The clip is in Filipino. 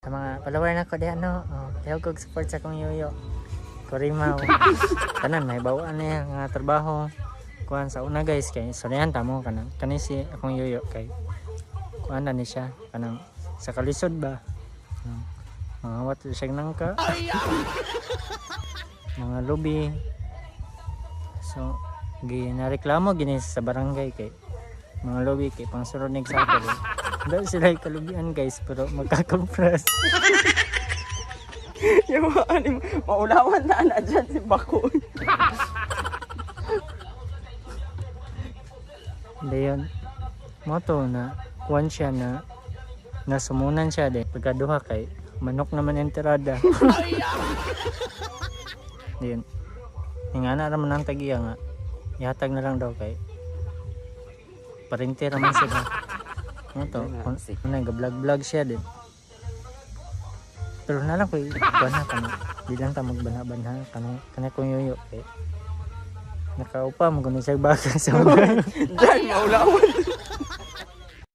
sa mga follower na ko di ano, ayaw kong support sa kong yoyo. Kurimaw. Tanan may bawaan niya nga trabaho. Kuan sa una guys kay soryan tamo kanang kani si akong yoyo kay kuan na ni siya kanang sa kalisod ba. Mga wat siya nangka. Mga lubi. So ginareklamo gini sa barangay kay mga lubi kay pangsuronig sa ako. Dahil sila kalubian guys pero magkakampras. Yung mga maulawan na dyan si Bakoy. Hindi yun. Moto na kuwan siya na nasumunan siya de. Pagkaduha kay manok naman enterada. Hindi yun. Nga na naman ang tagiya nga. Ihatag na lang daw kay parinti naman sila. Moto. Nag-vlog siya din. Pero na lang ko kuwan na kami. Di lang ta magbanha-banha. Kana kong yoyo kay nakaupa mo kung isang baka sa mga. Diyan, maulawan.